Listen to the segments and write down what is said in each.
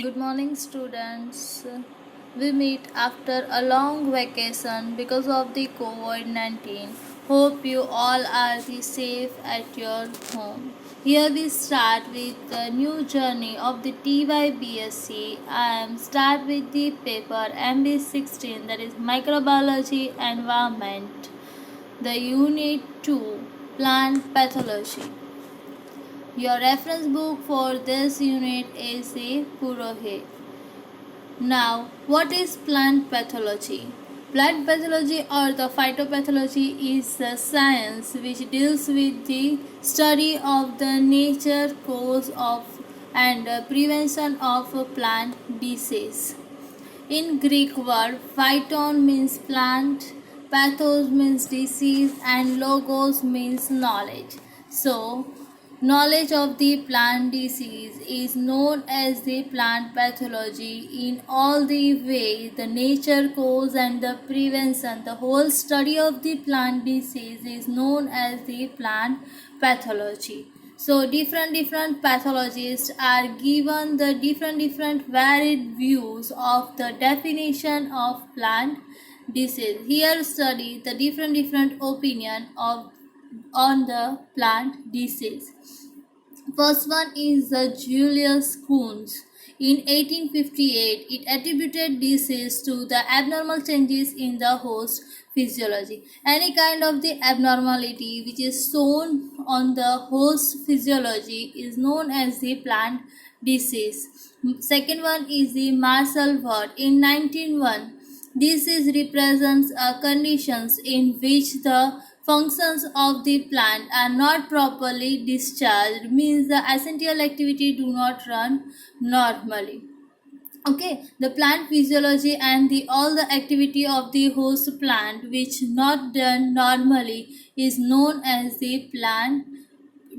Good morning, students. We meet after a long vacation because of the COVID 19. Hope you all are the safe at your home. Here we start with the new journey of the TYBSc. I am start with the paper MB16, that is Microbiology Environment. The Unit 2, Plant Pathology. Your reference book for this unit is the Purohit. Now, what is plant pathology? Plant pathology or the phytopathology is the science which deals with the study of the nature, cause of and prevention of plant disease. In Greek word, phyton means plant, pathos means disease, and logos means knowledge. So, knowledge of the plant disease is known as the plant pathology. In all the way, the nature, cause, and the prevention, the whole study of the plant disease is known as the plant pathology. So different pathologists are given the different varied views of the definition of plant disease. Here study the different opinion of on the plant disease. First one is the Julius Kunz. In 1858, it attributed disease to the abnormal changes in the host physiology. Any kind of the abnormality which is shown on the host physiology is known as the plant disease. Second one is the Marshall Ward. In 1901, disease represents conditions in which the functions of the plant are not properly discharged, means the essential activity do not run normally. Okay, the plant physiology and the all the activity of the host plant which not done normally is known as the plant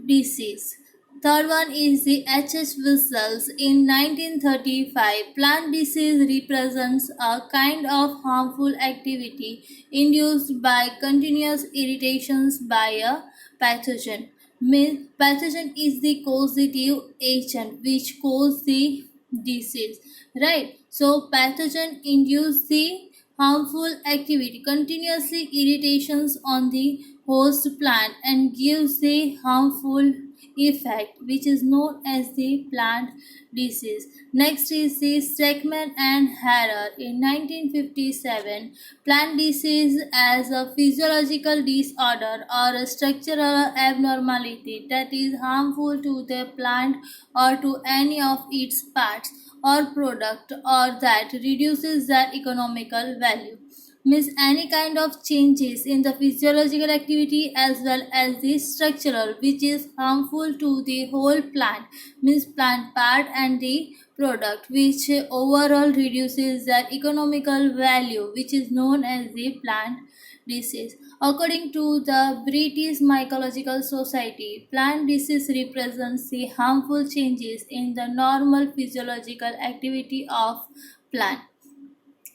disease. Third one is the H.H. Whistles. In 1935, plant disease represents a kind of harmful activity induced by continuous irritations by a pathogen. Pathogen is the causative agent which cause the disease, right? So pathogen induce the harmful activity, continuously irritations on the host plant and gives the harmful effect which is known as the plant disease. Next is the Streckman and Harrer. In 1957, plant disease as a physiological disorder or a structural abnormality that is harmful to the plant or to any of its parts or product or that reduces their economical value, means any kind of changes in the physiological activity as well as the structural which is harmful to the whole plant, means plant part and the product which overall reduces their economical value which is known as the plant disease. According to the British Mycological Society, plant disease represents the harmful changes in the normal physiological activity of plant.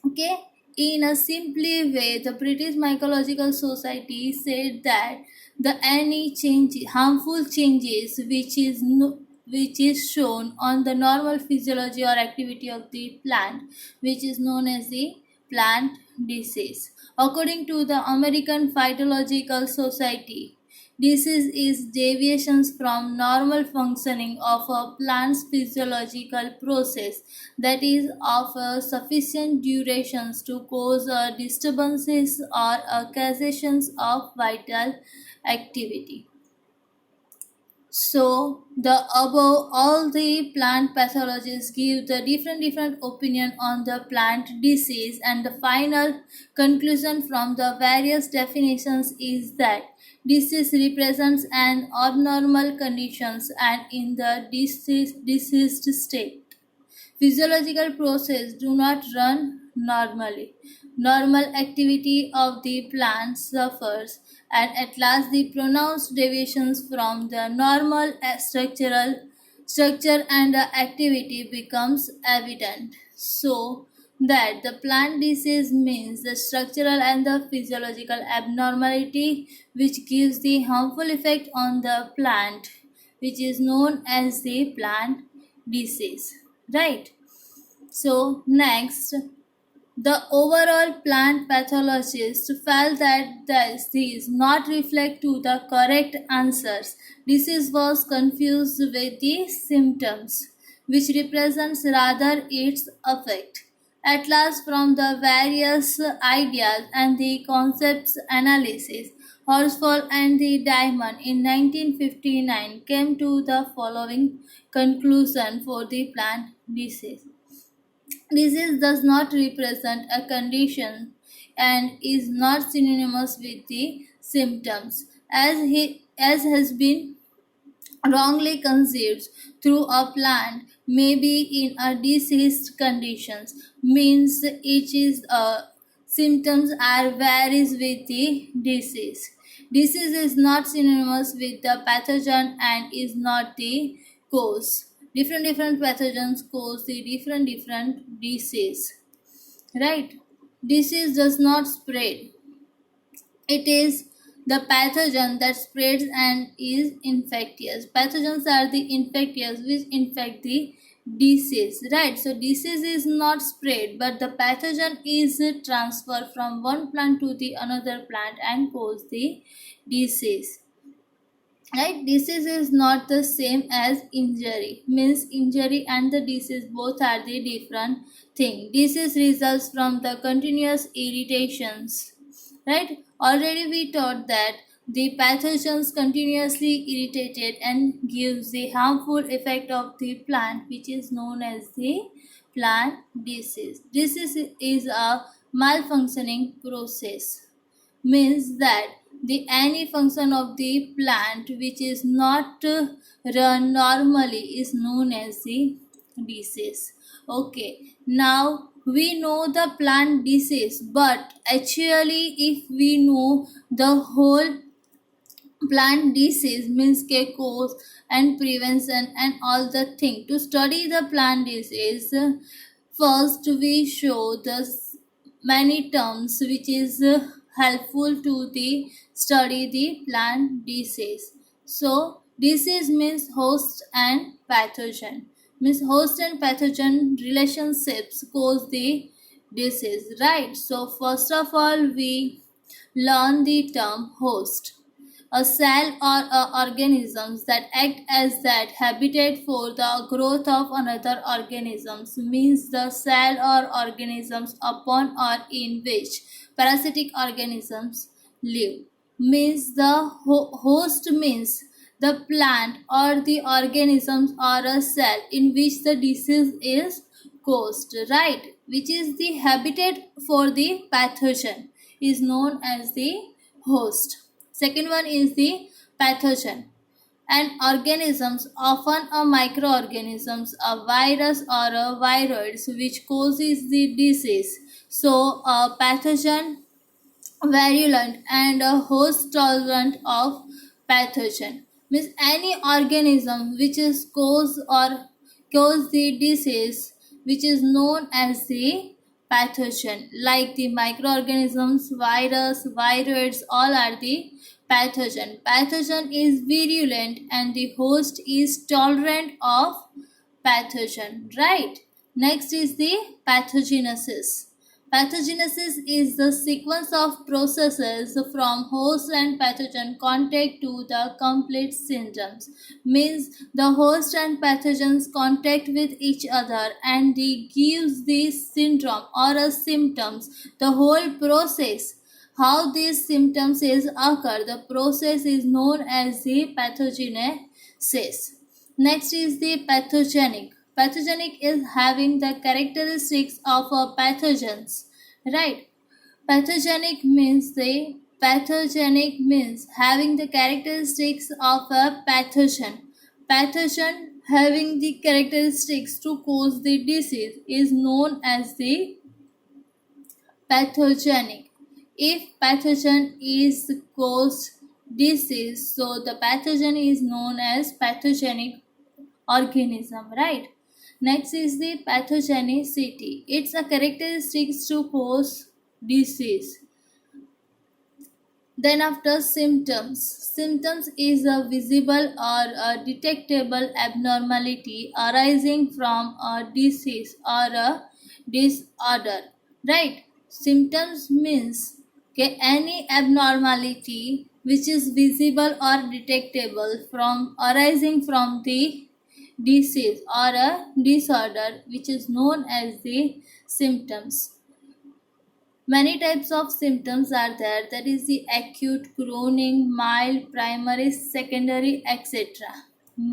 Okay, in a simply way, the British Mycological Society said that the any change, harmful changes which is shown on the normal physiology or activity of the plant, which is known as the plant disease. According to the American Phytological Society, disease is deviations from normal functioning of a plant's physiological process that is of a sufficient durations to cause disturbances or cessations of vital activity. So the above all the plant pathologists give the different opinion on the plant disease, and the final conclusion from the various definitions is that disease represents an abnormal conditions and in the diseased state. Physiological processes do not run normally. Normal activity of the plant suffers, and at last the pronounced deviations from the normal structural structure and activity becomes evident. So that the plant disease means the structural and the physiological abnormality which gives the harmful effect on the plant, which is known as the plant disease, right? So, next, the overall plant pathologist felt that these not reflect to the correct answers. Disease was confused with the symptoms, which represents rather its effect. At last, from the various ideas and the concepts analysis, Horsfall and the Diamond in 1959 came to the following conclusion for the plant disease. Disease does not represent a condition and is not synonymous with the symptoms, as has been wrongly conceived through a plant may be in a diseased conditions means it is symptoms are varies with the disease. Disease is not synonymous with the pathogen and is not the cause. Different pathogens cause the different disease, right? Disease does not spread, it is the pathogen that spreads and is infectious. Pathogens are the infectious which infect the disease, right? So disease is not spread, but the pathogen is transferred from one plant to the another plant and cause the disease, right? Disease is not the same as injury, means injury and the disease both are the different thing. Disease results from the continuous irritations, right? Already we taught that the pathogens continuously irritated and gives the harmful effect of the plant, which is known as the plant disease. Disease is a malfunctioning process, means that the any function of the plant which is not run normally is known as the disease. Okay, now we know the plant disease, but actually if we know the whole plant disease means cause and prevention and all the thing, to study the plant disease, first we show the many terms which is helpful to the study the plant disease. So disease means host and pathogen, means host and pathogen relationships cause the disease, right? So first of all we learn the term host, a cell or organisms that act as that habitat for the growth of another organisms, means the cell or organisms upon or in which parasitic organisms live, means the host means the plant or the organisms or a cell in which the disease is caused, right? Which is the habitat for the pathogen is known as the host. Second one is the pathogen. And organisms, often a microorganisms, a virus or a viroids, which causes the disease. So a pathogen, virulent and a host tolerant of pathogen, means any organism which is cause the disease which is known as the pathogen, like the microorganisms, virus, viroids, all are the pathogen is virulent and the host is tolerant of pathogen, right? Next is the pathogenesis. Pathogenesis is the sequence of processes from host and pathogen contact to the complete symptoms. Means the host and pathogens contact with each other and they gives the syndrome or a symptoms. The whole process, how these symptoms is occur, the process is known as the pathogenesis. Next is the pathogenic. Pathogenic is having the characteristics of a pathogens, right? Pathogenic means having the characteristics of a pathogen. Pathogen having the characteristics to cause the disease is known as the pathogenic. If pathogen is cause disease, so the pathogen is known as pathogenic organism, right? Next is the pathogenicity. It's a characteristic to cause disease. Then after symptoms. Symptoms is a visible or a detectable abnormality arising from a disease or a disorder. Right? Symptoms means okay, any abnormality which is visible or detectable from arising from the disease or a disorder which is known as the symptoms. Many types of symptoms are there, that is the acute, chronic, mild, primary, secondary, etc.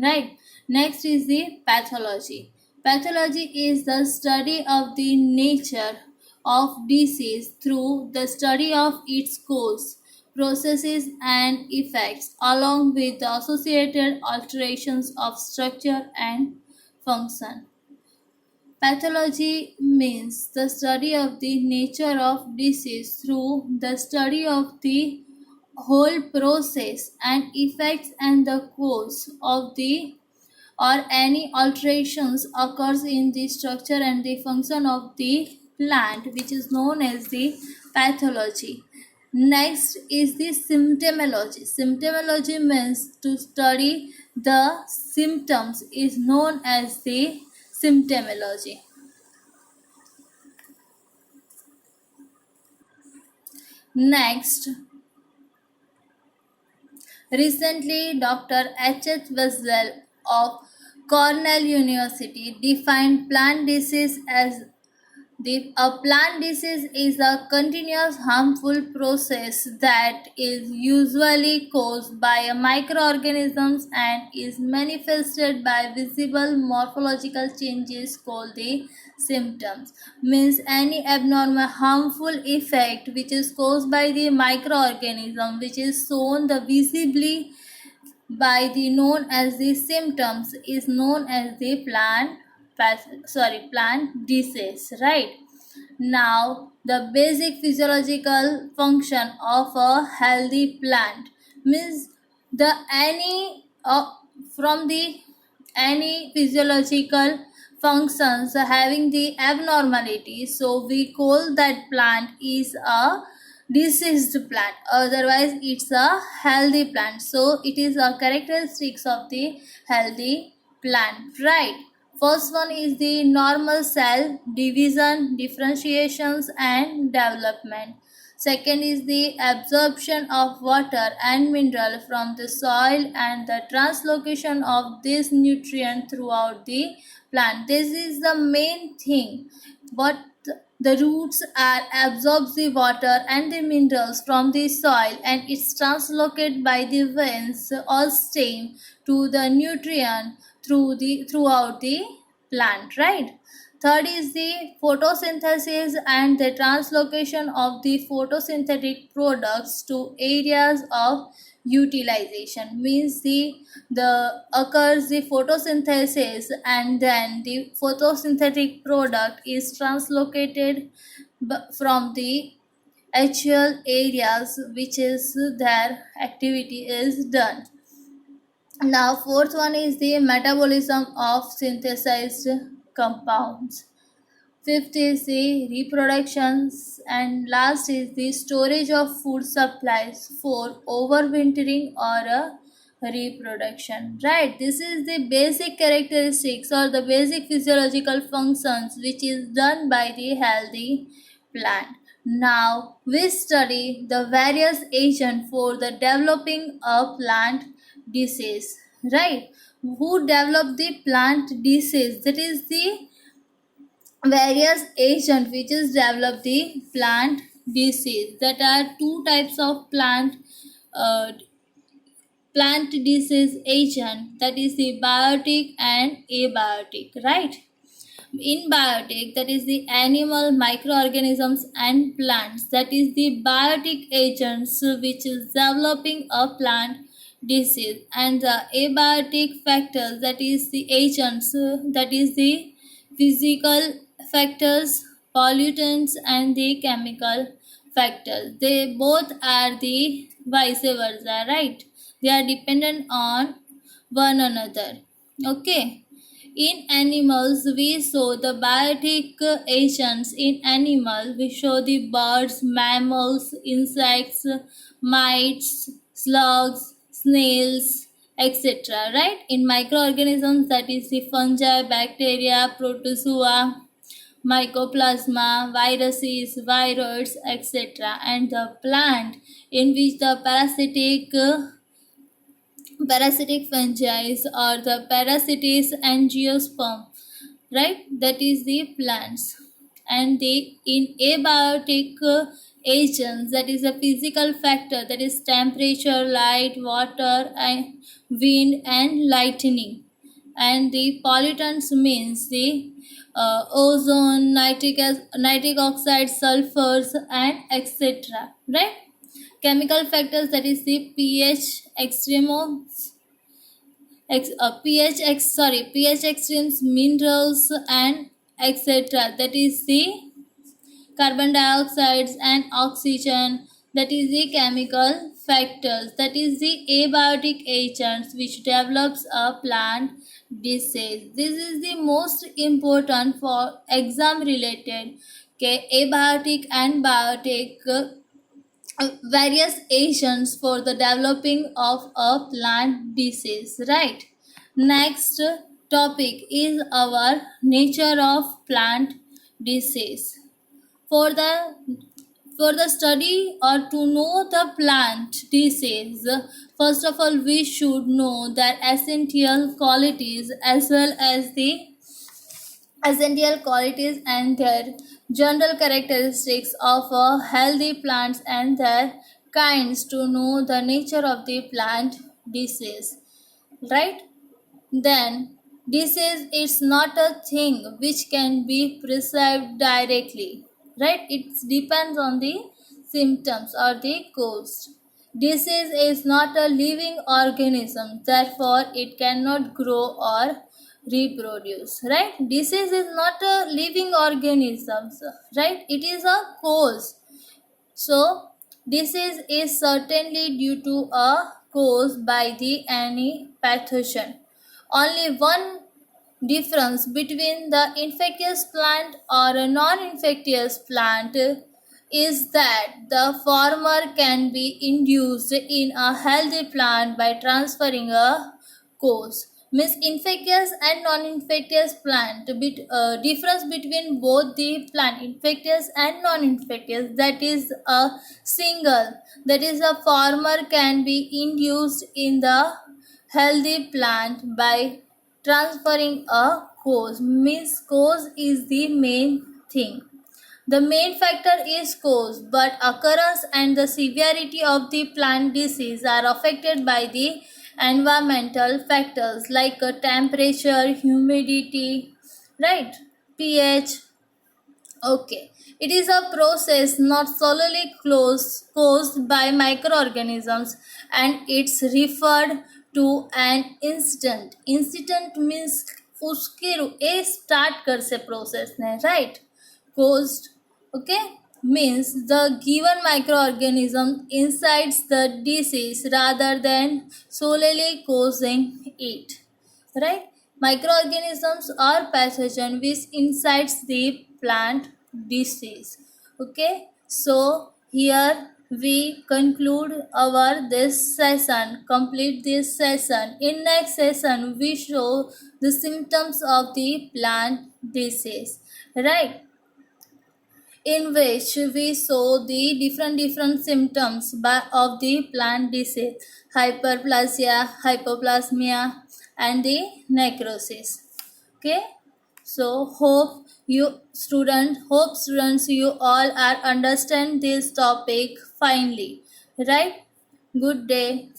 Right. Next is the pathology. Pathology is the study of the nature of disease through the study of its cause, processes and effects along with the associated alterations of structure and function. Pathology means the study of the nature of disease through the study of the whole process and effects and the cause of the or any alterations occurs in the structure and the function of the plant, which is known as the pathology. Next is the symptomology. Symptomology means to study the symptoms is known as the symptomology. Next, recently Dr. H.H. Wessel of Cornell University defined plant disease as a plant disease is a continuous harmful process that is usually caused by a microorganisms and is manifested by visible morphological changes called the symptoms. Means any abnormal harmful effect which is caused by the microorganism which is shown the visibly by the known as the symptoms is known as the plant disease, right? Now the basic physiological function of a healthy plant means the any from the any physiological functions having the abnormality, so we call that plant is a diseased plant, otherwise it's a healthy plant. So it is a characteristics of the healthy plant, right? First one is the normal cell division, differentiations and development. Second is the absorption of water and mineral from the soil and the translocation of this nutrient throughout the plant. This is the main thing. What the roots are absorbs the water and the minerals from the soil and it's translocated by the veins or stem to the nutrient throughout the plant, right? Third is the photosynthesis and the translocation of the photosynthetic products to areas of utilization. Means the occurs the photosynthesis and then the photosynthetic product is translocated from the actual areas which is their activity is done. Now, fourth one is the metabolism of synthesized compounds. Fifth is the reproductions, and last is the storage of food supplies for overwintering or a reproduction. Right, this is the basic characteristics or the basic physiological functions which is done by the healthy plant. Now we study the various agents for the developing a plant disease. Right, who develop the plant disease, that is the various agents which is develop the plant disease. That are two types of plant disease agent, that is the biotic and abiotic, right? In biotic, that is the animal, microorganisms and plants, that is the biotic agents which is developing a plant disease, and the abiotic factors, that is the agents, that is the physical factors, pollutants and the chemical factors. They both are the vice versa, right? They are dependent on one another. Okay. In animals we show the biotic agents. In animal we show the birds, mammals, insects, mites, slugs, snails, etc. Right? In microorganisms, that is the fungi, bacteria, protozoa, mycoplasma, viruses, viroids, etc. And the plant, in which the parasitic fungi or the parasites angiosperm, right? That is the plants. And the in abiotic agents, that is a physical factor, that is temperature, light, water, and wind and lightning. And the pollutants means the ozone, nitric oxide, sulfurs, and etc. Right? Chemical factors, that is the pH extremos, pH extremes, minerals, and etc. That is the carbon dioxide and oxygen. That is the chemical factors. That is the abiotic agents which develops a plant disease. This is the most important for exam related. Okay, abiotic and biotic various agents for the developing of a plant disease. Right? Next topic is our nature of plant disease. For the for the study or to know the plant disease, first of all we should know their essential qualities as well as the essential qualities and their general characteristics of a healthy plants and their kinds to know the nature of the plant disease. Right? Then disease is not a thing which can be prescribed directly. Right? It depends on the symptoms or the cause. Disease is not a living organism, therefore it cannot grow or reproduce. Right? Disease is not a living organism, right? It is a cause. So disease is certainly due to a cause by the any pathogen. Only one difference between the infectious plant or a non-infectious plant is that the former can be induced in a healthy plant by transferring a cause. Means infectious and non-infectious plant, difference between both the plant infectious and non-infectious, that is a single, that is a former can be induced in the healthy plant by transferring a cause. Means cause is the main thing. The main factor is cause, but occurrence and the severity of the plant disease are affected by the environmental factors like temperature, humidity, right? pH. Okay. It is a process not solely caused by microorganisms, and it's referred to an incident. Incident means उसके ए start कर से process ने, right? Caused, okay, means the given microorganism incites the disease rather than solely causing it. Right? Microorganisms are pathogen which incites the plant disease. Okay, so here we conclude our this session, complete this session. In next session we show the symptoms of the plant disease. Right? In which we saw the different symptoms of the plant disease: hyperplasia, hypoplasmia, and the necrosis. Okay, so hope students you all are understand this topic finely. Right? Good day.